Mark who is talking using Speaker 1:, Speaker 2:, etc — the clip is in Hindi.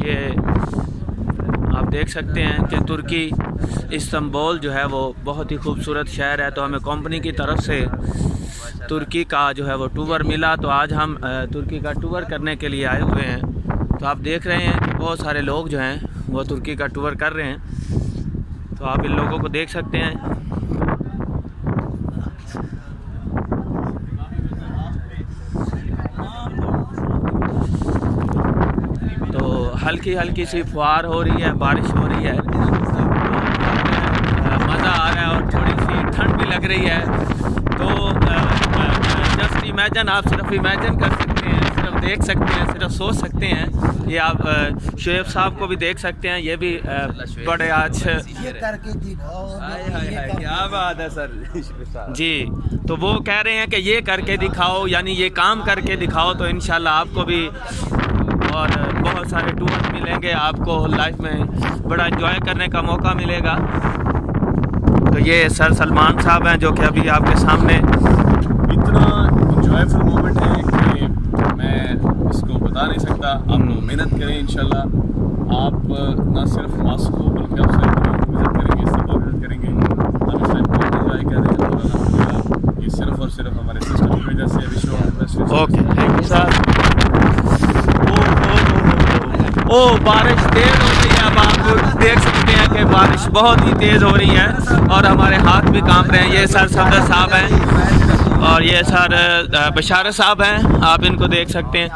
Speaker 1: ये आप देख सकते हैं कि तुर्की इस्तांबुल जो है वो बहुत ही खूबसूरत शहर है। तो हमें कंपनी की तरफ से तुर्की का जो है वो टूर मिला, तो आज हम तुर्की का टूर करने के लिए आए हुए हैं। तो आप देख रहे हैं कि बहुत सारे लोग जो हैं वो तुर्की का टूर कर रहे हैं। तो आप इन लोगों को देख सकते हैं। तो हल्की हल्की सी फुहार हो रही है, बारिश हो रही है, मज़ा आ रहा है और थोड़ी सी ठंड भी लग रही है। तो जस्ट इमेजिन, आप सिर्फ इमेजिन कर सकते हैं, सिर्फ देख सकते हैं, सिर्फ सोच सकते हैं। ये आप शुएब साहब को भी देख सकते हैं, ये भी बड़े आज
Speaker 2: ये करके दिखाओ।
Speaker 3: क्या बात है सर
Speaker 1: जी। तो वो कह रहे हैं कि ये करके दिखाओ, यानी ये काम करके दिखाओ, तो इंशाल्लाह आपको भी और बहुत सारे टूर मिलेंगे, आपको लाइफ में बड़ा एंजॉय करने का मौका मिलेगा। तो ये सर सलमान साहब हैं जो कि अभी आपके सामने।
Speaker 3: इतना इंजॉयफुल मोमेंट है कि मैं इसको बता नहीं सकता। आप लोग मेहनत करें, इंशाल्लाह आप ना सिर्फ मॉस्को बल्कि आप साइड विजिट करेंगे, इस्तांबुल विजिट करेंगे। हम इस टाइम बहुत एंजॉय कर रहे हैं और अल्हम्दुलिल्लाह ये सिर्फ और सिर्फ हमारे सिस्टम की वजह से। विश्व
Speaker 1: ओके, थैंक यू सर। ओ बारिश तेज हो रही है, अब आप देख सकते हैं कि बारिश बहुत ही तेज़ हो रही है और हमारे हाथ भी कांप रहे हैं। ये सर सफदर साहब हैं और ये सर बशारत साहब हैं, आप इनको देख सकते हैं।